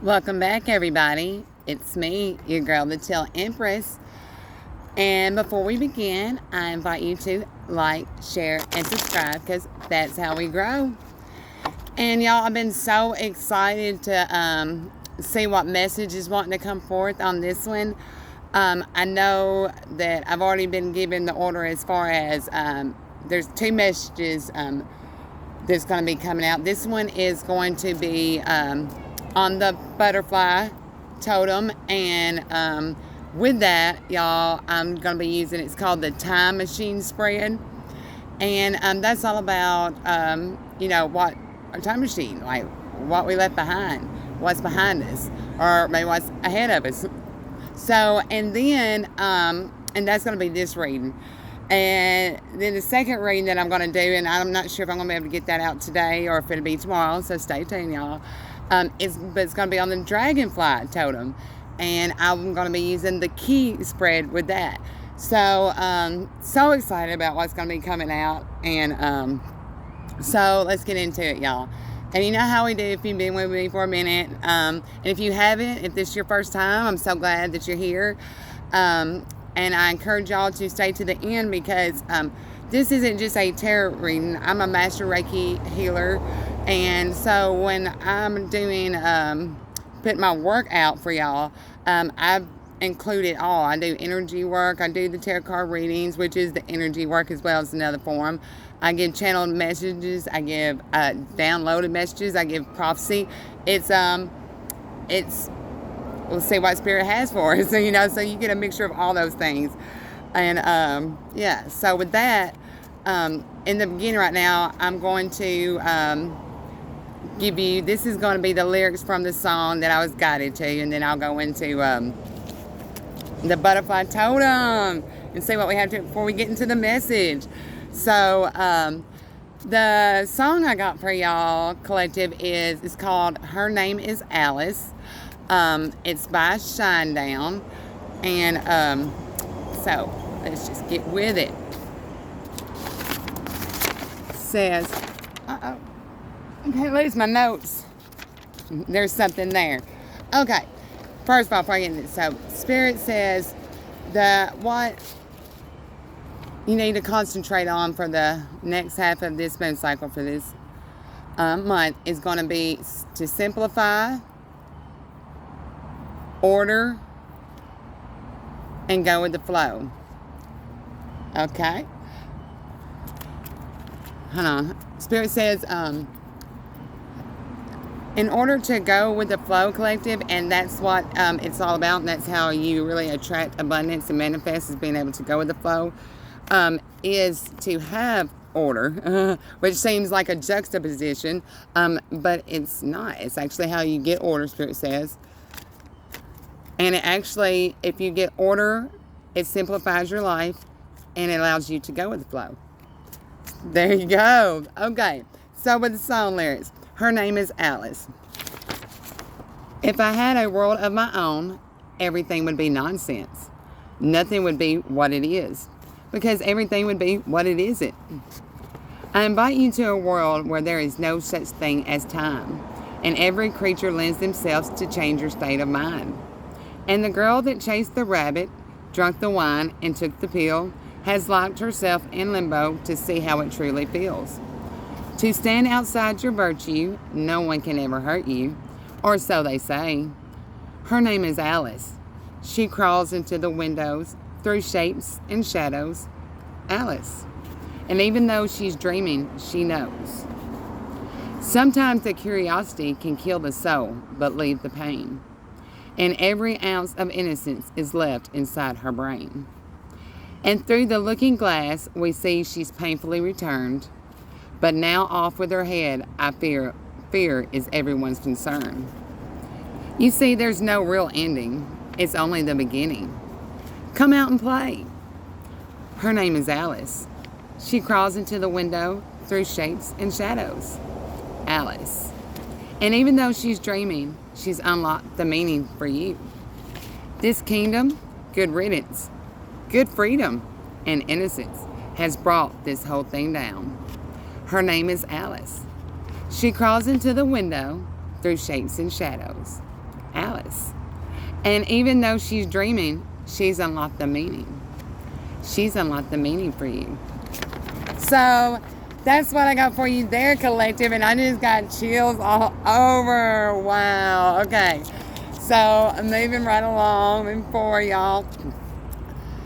Welcome back, everybody. It's me, your girl, the Teal Empress. And before we begin, I invite you to like, share, and subscribe because that's how we grow. And y'all, I've been so excited to see what message is wanting to come forth on this one. I know that I've already been given the order as far as there's two messages that's going to be coming out. This one is going to be on the butterfly totem, and with that, y'all, I'm going to be using, it's called the time machine spread, and that's all about what our time machine, like what we left behind, what's behind us, or maybe what's ahead of us. So, and then and that's going to be this reading. And then the second reading that I'm going to do, and I'm not sure if I'm going to be able to get that out today or if it'll be tomorrow, so stay tuned, y'all. It's going to be on the dragonfly totem, and I'm going to be using the key spread with that. So, so excited about what's going to be coming out, and so let's get into it, y'all. And you know how we do if you've been with me for a minute, and if you haven't, if this is your first time, I'm so glad that you're here. And I encourage y'all to stay to the end because this isn't just a tarot reading. I'm a master Reiki healer. And so when I'm doing, putting my work out for y'all, I've included all. I do energy work. I do the tarot card readings, which is the energy work as well as another form. I give channeled messages. I give downloaded messages. I give prophecy. It's we'll see what Spirit has for us. So, so you get a mixture of all those things. And, yeah, so with that, in the beginning right now, I'm going to give you, this is going to be the lyrics from the song that I was guided to, and then I'll go into the butterfly totem and see what we have to before we get into the message. So, the song I got for y'all, collective, is called Her Name is Alice. It's by Shinedown, and so let's just get with it. It says, okay, lose my notes. There's something there. Okay, first of all, before I get into it, so Spirit says that what you need to concentrate on for the next half of this moon cycle for this month is going to be to simplify, order, and go with the flow. Okay? Hold on. Spirit says, in order to go with the flow, collective, and that's what it's all about, and that's how you really attract abundance and manifest, is being able to go with the flow, is to have order, which seems like a juxtaposition, but it's not. It's actually how you get order, Spirit says. And it actually, if you get order, it simplifies your life and it allows you to go with the flow. There you go. Okay, so with the song lyrics, her name is Alice. If I had a world of my own, everything would be nonsense. Nothing would be what it is, because everything would be what it isn't. I invite you to a world where there is no such thing as time, and every creature lends themselves to change your state of mind. And the girl that chased the rabbit, drunk the wine, and took the pill has locked herself in limbo to see how it truly feels. To stand outside your virtue, no one can ever hurt you, or so they say. Her name is Alice. She crawls into the windows, through shapes and shadows. Alice. And even though she's dreaming, she knows. Sometimes the curiosity can kill the soul, but leave the pain. And every ounce of innocence is left inside her brain. And through the looking glass, we see she's painfully returned. But now off with her head, I fear is everyone's concern. You see, there's no real ending. It's only the beginning. Come out and play. Her name is Alice. She crawls into the window through shapes and shadows. Alice. And even though she's dreaming, she's unlocked the meaning for you. This kingdom, good riddance, good freedom, and innocence has brought this whole thing down. Her name is Alice. She crawls into the window through shapes and shadows. Alice. And even though she's dreaming, she's unlocked the meaning. She's unlocked the meaning for you. So that's what I got for you there, collective. And I just got chills all over. Wow. Okay. So I'm moving right along, moving forward, y'all.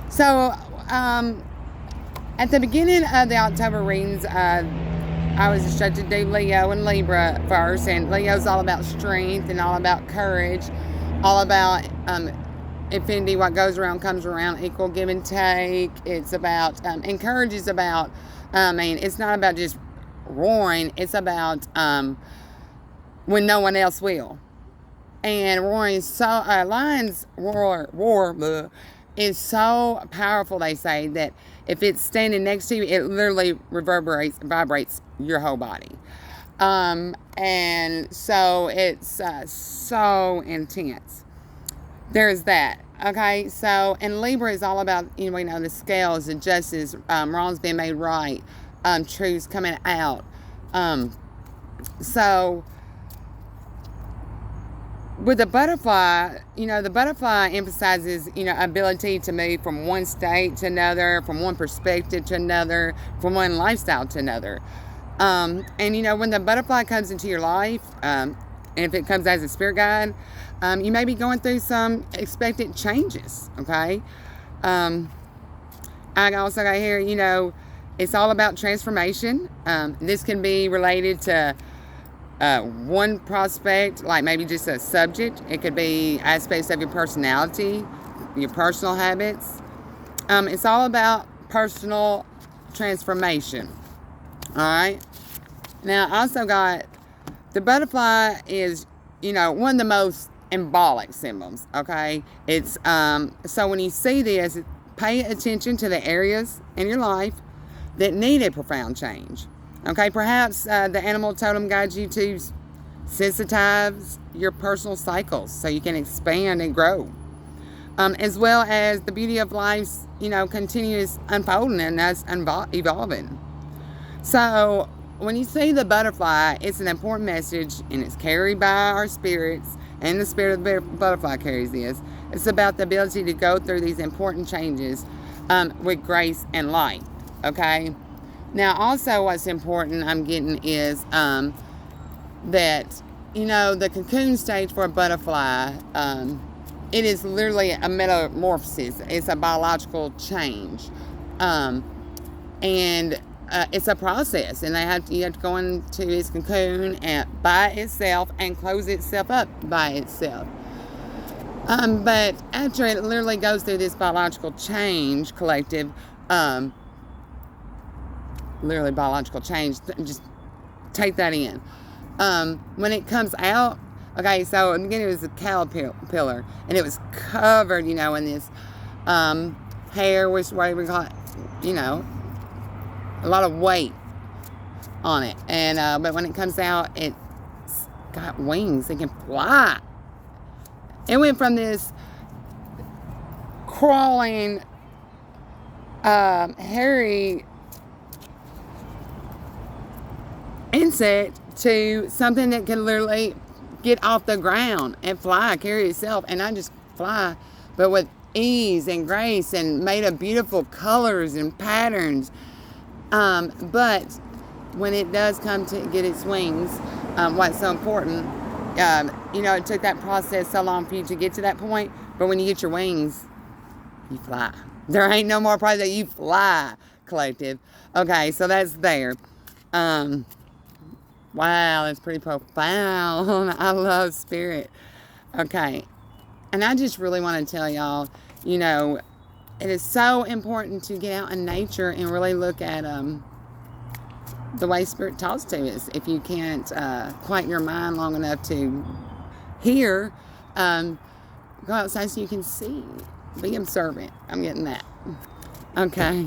So at the beginning of the October readings, I was instructed to do Leo and Libra first. And Leo's all about strength and all about courage, all about infinity, what goes around comes around, equal give and take. It's about, encourage is about, it's not about just roaring. It's about when no one else will. And roaring is so, lions roar is so powerful, they say, that if it's standing next to you, it literally vibrates your whole body. And so it's so intense. There's that. Okay, so, and Libra is all about, we know the scales, the justice, wrongs being made right, truths coming out. So, with the butterfly, the butterfly emphasizes, ability to move from one state to another, from one perspective to another, from one lifestyle to another. And, when the butterfly comes into your life, and if it comes as a spirit guide, you may be going through some expected changes, okay? I also got here, it's all about transformation. This can be related to one prospect, like maybe just a subject. It could be aspects of your personality, your personal habits. It's all about personal transformation, all right? Now, I also got the butterfly is, one of the most symbolic symbols, okay? It's, so when you see this, pay attention to the areas in your life that need a profound change, okay? Perhaps the animal totem guides you to sensitize your personal cycles so you can expand and grow, as well as the beauty of life's, continuous unfolding and us evolving. So, when you see the butterfly, it's an important message, and it's carried by our spirits, and the spirit of the butterfly carries this. It's about the ability to go through these important changes with grace and light, okay? Now, also what's important I'm getting is that, the cocoon stage for a butterfly, it is literally a metamorphosis. It's a biological change. And it's a process, and you have to go into its cocoon by itself and close itself up by itself. But after it literally goes through this biological change, collective, literally biological change, just take that in. When it comes out, okay, so in the beginning it was a caterpillar, and it was covered, in this hair, which what we call it, a lot of weight on it. And but when it comes out, it's got wings. It can fly. It went from this crawling, hairy insect to something that can literally get off the ground and fly, carry itself, and not just fly, but with ease and grace, and made of beautiful colors and patterns. But when it does come to get its wings, what's so important, it took that process so long for you to get to that point, but when you get your wings, you fly. There ain't no more process, you fly, collective. Okay, so that's there. Wow, that's pretty profound. I love spirit. Okay, and I just really want to tell y'all, it is so important to get out in nature and really look at the way spirit talks to us. If you can't quiet your mind long enough to hear, go outside so you can see. Be observant. I'm getting that. Okay.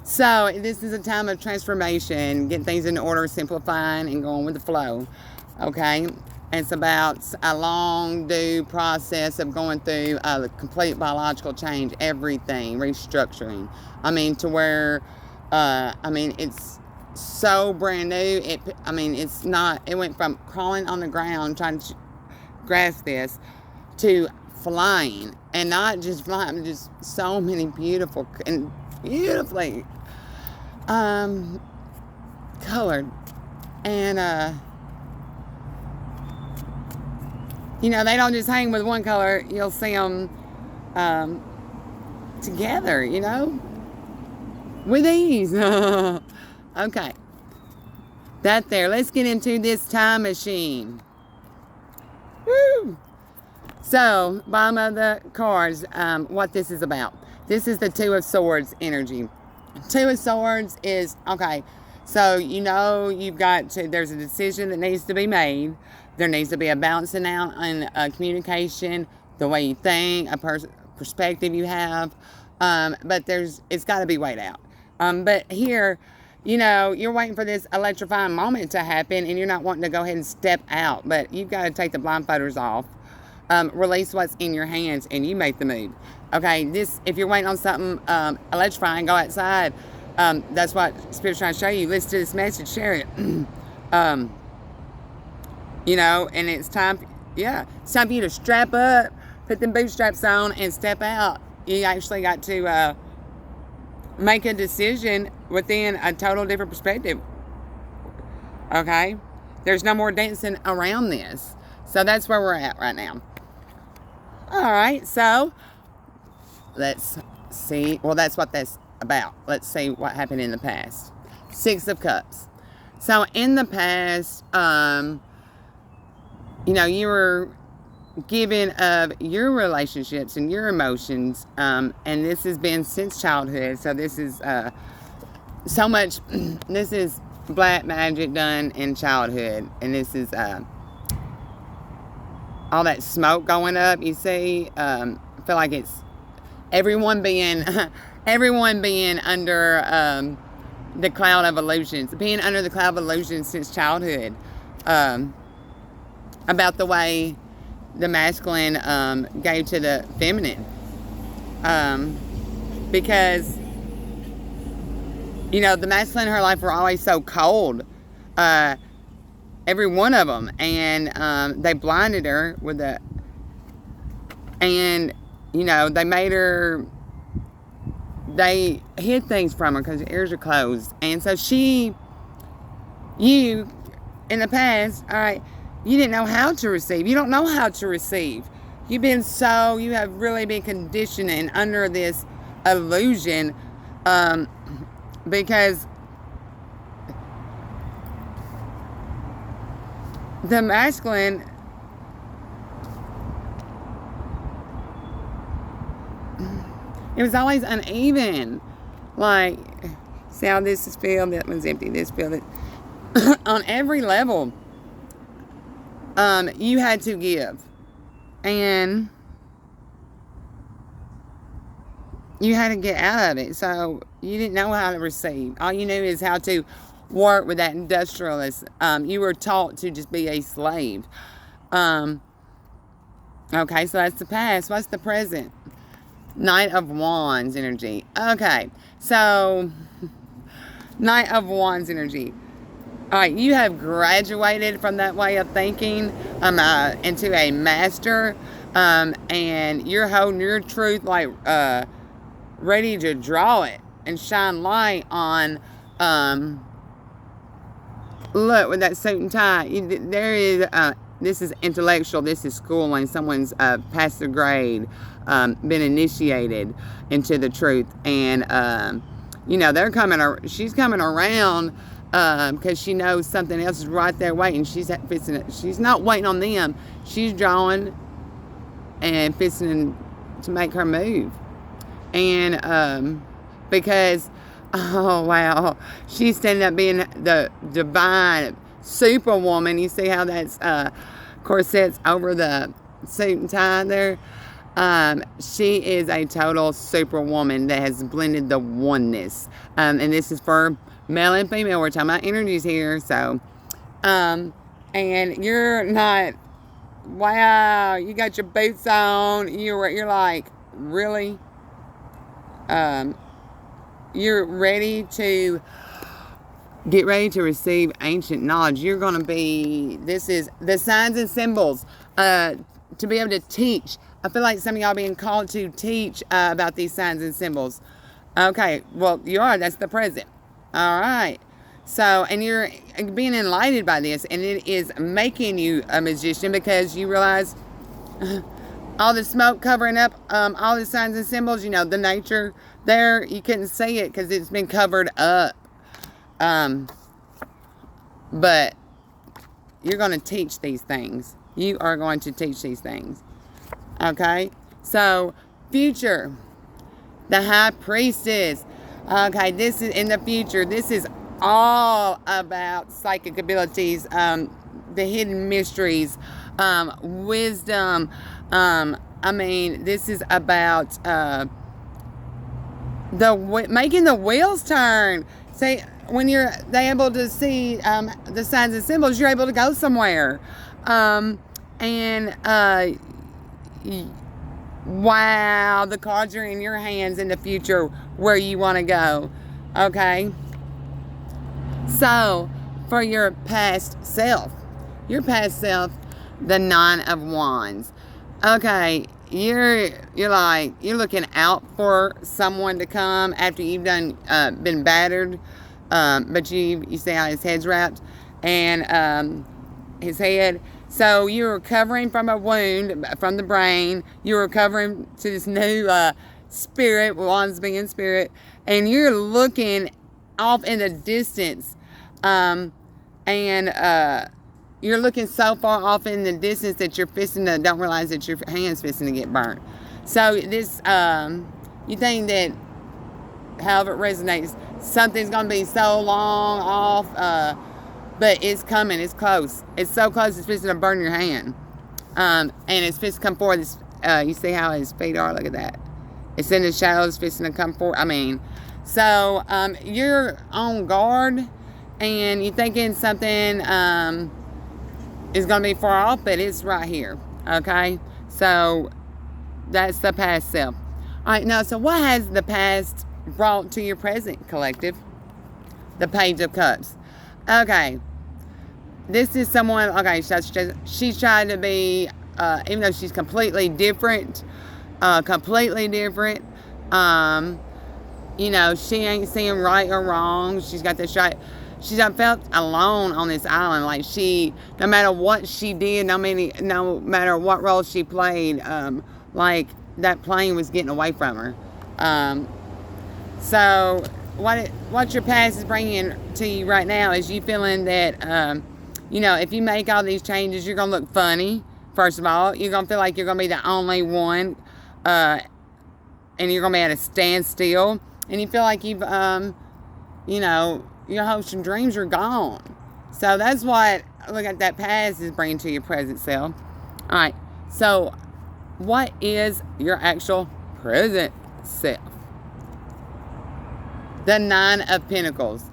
So this is a time of transformation, getting things in order, simplifying, and going with the flow. Okay. It's about a long due process of going through the complete biological change, everything, restructuring. To where, it's so brand new. It went from crawling on the ground, trying grasp this, to flying. And not just flying, but just so many beautiful and beautifully colored. And, you know, they don't just hang with one color. You'll see them together, you know, with ease. Okay. That there. Let's get into this time machine. Woo! So, bottom of the cards, what this is about. This is the Two of Swords energy. Two of Swords is, okay, so you know you've got to, there's a decision that needs to be made. There needs to be a balancing out in communication, the way you think, a perspective you have. But it's got to be weighed out. But here, you know, you're waiting for this electrifying moment to happen, and you're not wanting to go ahead and step out. But you've got to take the blindfolders off, release what's in your hands, and you make the move. Okay, if you're waiting on something electrifying, go outside. That's what Spirit's trying to show you. Listen to this message, share it. You know, and it's time, it's time for you to strap up, put them bootstraps on, and step out. You actually got to make a decision within a total different perspective. Okay? There's no more dancing around this. So that's where we're at right now. All right, so let's see. Well, that's what that's about. Let's see what happened in the past. Six of Cups. So in the past, you know, you were given of your relationships and your emotions, and this has been since childhood. So this is so much. This is black magic done in childhood, and this is all that smoke going up. You see, I feel like it's everyone being under the cloud of illusions, being under the cloud of illusions since childhood. About the way the masculine gave to the feminine. Because, you know, the masculine in her life were always so cold. Every one of them. And they blinded her with and, you know, they hid things from her because her ears are closed. And so you, in the past, all right, you didn't know how to receive. You don't know how to receive. You have really been conditioned and under this illusion, because the masculine, it was always uneven. Like, see how this is filled, that one's empty, this filled. On every level. You had to give, and you had to get out of it. So you didn't know how to receive. All you knew is how to work with that industrialist. You were taught to just be a slave. Okay, so that's the past. What's the present? Knight of Wands energy. Okay, so Knight of Wands energy. All right, you have graduated from that way of thinking into a master, and you're holding your truth like ready to draw it and shine light on. Look, with that suit and tie, there is. This is intellectual. This is schooling. Someone's passed their grade, been initiated into the truth, and you know she's coming around. Because she knows something else is right there waiting. She's not waiting on them. She's drawing and fixing to make her move. And because, oh wow, she's standing up being the divine superwoman. You see how that's corsets over the suit and tie there? She is a total superwoman that has blended the oneness. And this is for male and female. We're talking about energies here. So, and you're not, wow, you got your boots on. You're like, really? You're ready to get ready to receive ancient knowledge. You're going to be, this is the signs and symbols to be able to teach. I feel like some of y'all being called to teach about these signs and symbols. Okay, well, you are. That's the present. All right. So, and you're being enlightened by this, and it is making you a magician because you realize all the smoke covering up all the signs and symbols, you know, the nature there, you couldn't see it because it's been covered up. But you're going to teach these things. You are going to teach these things. Okay? So, future. The High Priestess. Okay, this is in the future. This is all about psychic abilities, the hidden mysteries, wisdom. I mean, this is about making the wheels turn. See, when you're able to see the signs and symbols, you're able to go somewhere. Wow, the cards are in your hands in the future where you want to go. Okay? So, for your past self, the Nine of Wands. Okay, you're looking out for someone to come after you've been battered, but you see how his head's wrapped and his head. So you're recovering from a wound from the brain. You're recovering to this new spirit, Wands being spirit, and you're looking off in the distance, and you're looking so far off in the distance that you're don't realize that your hand's fixing to get burnt. So this, you think that, however it resonates, something's going to be so long off, but it's coming, it's close. It's so close, it's fixing to burn your hand. And it's fixing to come forward. You see how his feet are? Look at that. It's in the shadows, fixing to come forward. I mean, so you're on guard, and you're thinking something is going to be far off, but it's right here. Okay? So that's the past self. All right, now, so what has the past brought to your present, collective? The Page of Cups. Okay. This is someone, okay, she's trying to be, even though she's completely different, you know, she ain't seeing right or wrong. She's got this right. She's felt alone on this island. Like no matter what she did, no matter what role she played, like that plane was getting away from her. So what your past is bringing to you right now is you feeling that, you know, if you make all these changes, you're going to look funny, first of all. You're going to feel like you're going to be the only one, and you're going to be at a standstill. And you feel like you've, you know, your hopes and dreams are gone. So that's what, look at that past is bringing to your present self. All right. So what is your actual present self? The Nine of Pentacles.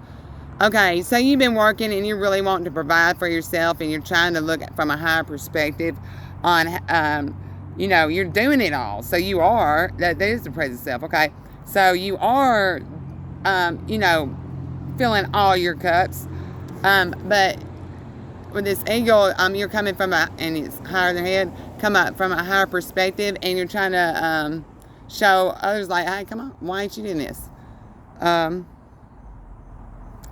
Okay, so you've been working and you're really wanting to provide for yourself, and you're trying to look from a higher perspective on, you know, you're doing it all. So you are, that is the present self, okay? So you are, you know, filling all your cups. But with this eagle, you're coming from and it's higher than head, come up from a higher perspective, and you're trying to show others like, hey, come on, why ain't you doing this?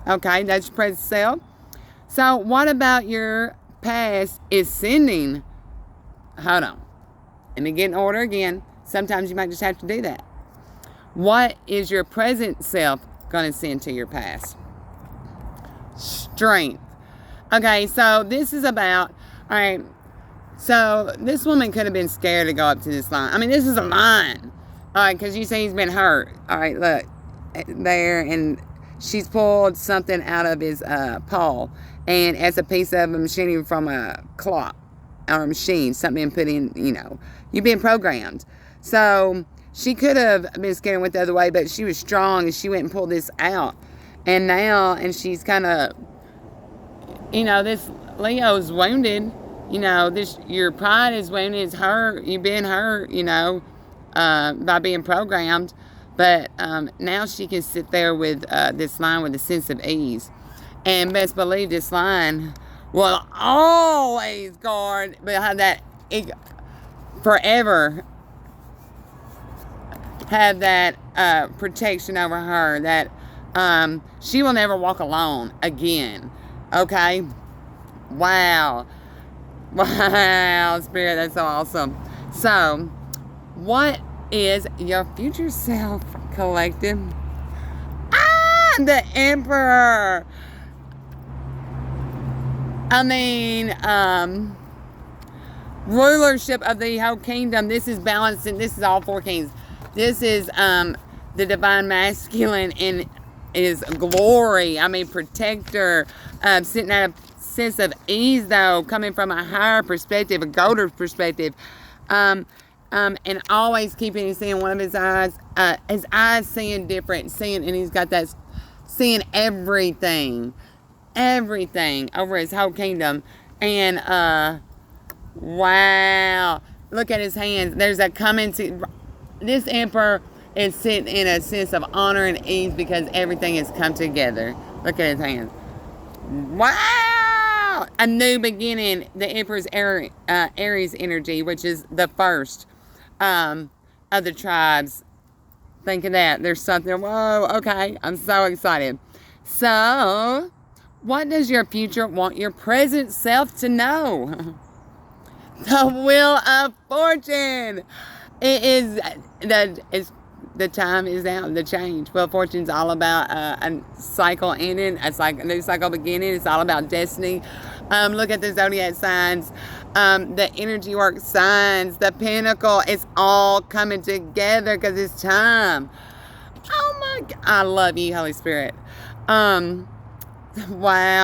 Okay, that's your present self. So what about your past is sending? Hold on. Let me get in order again. Sometimes you might just have to do that. What is your present self going to send to your past? Strength. Okay, so this is about, all right, so this woman could have been scared to go up to this line. I mean, this is a line. All right, because you say he's been hurt. All right, look, there, and she's pulled something out of his paw, and as a piece of a machinery from a clock or a machine, something been put in, you know, you've been programmed. So she could have been scared and went the other way, but she was strong, and she went and pulled this out. And now, and she's kind of, you know, this Leo's wounded, you know, your pride is wounded, it's hurt, you've been hurt, you know, by being programmed. But now she can sit there with this line with a sense of ease. And best believe this line will always guard behind that forever have that protection over her, that she will never walk alone again. Okay? Wow. Wow, Spirit, that's so awesome. So, what is your future self, collective? The Emperor. I mean, rulership of the whole kingdom. This is balancing. This is all four kings. This is the divine masculine in his glory. I mean, protector. Sitting at a sense of ease, though, coming from a higher perspective, a golden perspective. And always keeping seeing one of his eyes seeing different, and he's got that seeing everything over his whole kingdom. And wow, look at his hands. There's a coming to this emperor is sitting in a sense of honor and ease because everything has come together. Look at his hands. Wow, a new beginning. The emperor's Aries energy, which is the first of the tribes. Think of that. There's something. Whoa, okay. I'm so excited. So, what does your future want your present self to know? The Wheel of Fortune. The time is now, the change. Wheel of Fortune's all about a cycle ending, a new cycle beginning. It's all about destiny. Look at the zodiac signs, the energy work signs, the pinnacle. It's all coming together because it's time. Oh my God. I love you, Holy Spirit. Wow,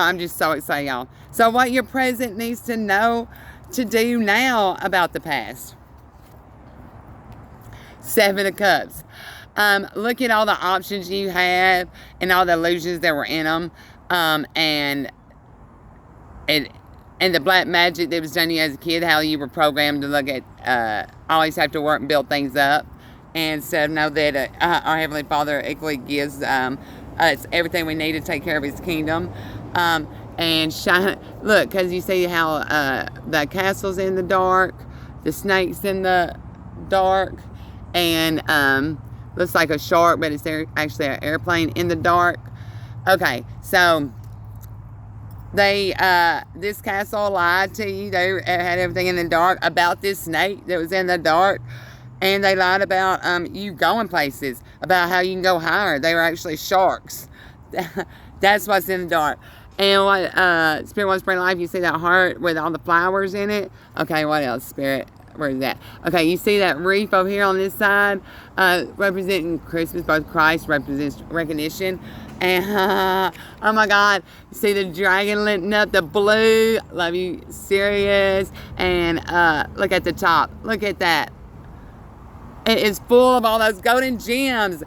I'm just so excited, y'all. So what your present needs to know to do now about the past. Seven of Cups. Look at all the options you have and all the illusions that were in them. And the black magic that was done to you as a kid, how you were programmed to look at, always have to work and build things up. And so know that our Heavenly Father equally gives us everything we need to take care of His kingdom. And shine, look, because you see how the castle's in the dark, the snake's in the dark, and looks like a shark, but it's actually an airplane in the dark. Okay, so they this castle lied to you. They had everything in the dark about this snake that was in the dark, and they lied about you going places, about how you can go higher. They were actually sharks. That's what's in the dark. And what Spirit wants to bring life, you see that heart with all the flowers in it? Okay, what else, Spirit? Where is that? Okay, you see that wreath over here on this side, representing Christmas. Both Christ represents recognition. And, oh my God, you see the dragon lighting up, the blue. Love you, Sirius. And look at the top. Look at that. It is full of all those golden gems.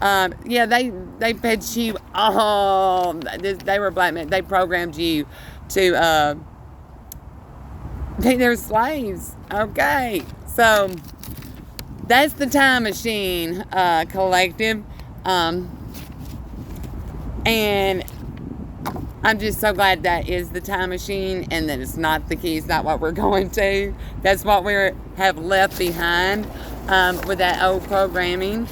Yeah, they fed you all. They were black men. They programmed you to be their slaves. Okay, so that's the time machine, collective. And I'm just so glad that is the time machine and that it's not the key. It's not what we're going to. That's what we have left behind with that old programming.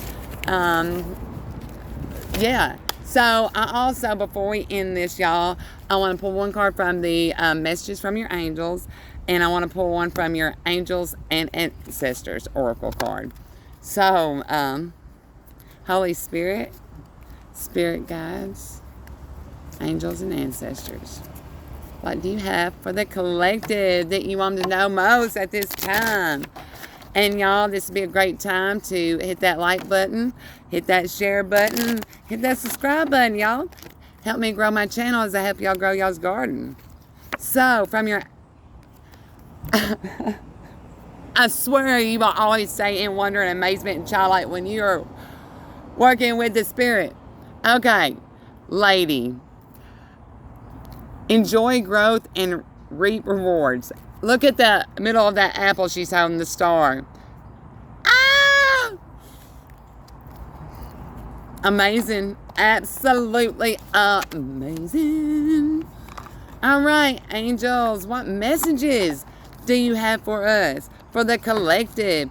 Yeah. So I also, before we end this, y'all, I want to pull one card from the messages from your angels, and I want to pull one from your angels and ancestors oracle card. So, Holy Spirit, spirit guides, angels and ancestors, what do you have for the collective that you want to know most at this time? And y'all, this would be a great time to hit that like button, hit that share button, hit that subscribe button, y'all. Help me grow my channel as I help y'all grow y'all's garden. So, from your... I swear you will always say in wonder and amazement and childlike when you're working with the Spirit. Okay, lady. Enjoy growth and reap rewards. Look at the middle of that apple she's holding, the star. Ah! Amazing. Absolutely amazing. All right, angels, what messages do you have for us? For the collective.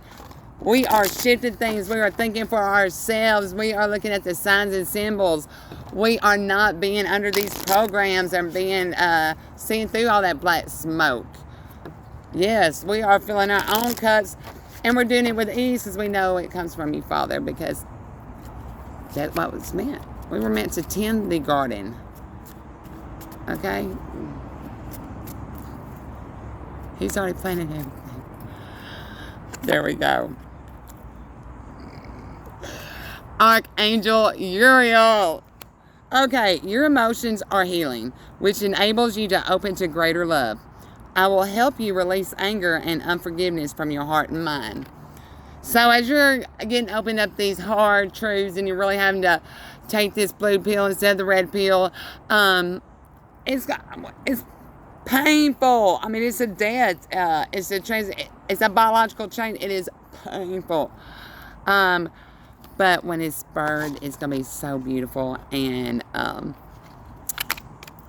We are shifting things. We are thinking for ourselves. We are looking at the signs and symbols. We are not being under these programs and being seen through all that black smoke. Yes, we are filling our own cups, and we're doing it with ease because we know it comes from you, Father, because that's what was meant. We were meant to tend the garden. Okay? He's already planted everything. There we go. Archangel Uriel. Okay, your emotions are healing, which enables you to open to greater love. I will help you release anger and unforgiveness from your heart and mind. So as you're getting opened up these hard truths and you're really having to take this blue pill instead of the red pill, it's painful. I mean, it's a death. It's a biological change. It is painful. But when it's birthed, it's going to be so beautiful. And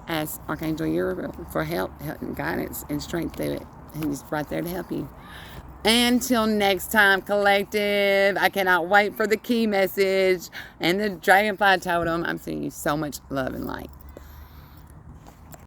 ask Archangel Uriel for help and guidance and strength through it. He's right there to help you. Until next time, collective, I cannot wait for the key message and the dragonfly totem. I'm sending you so much love and light.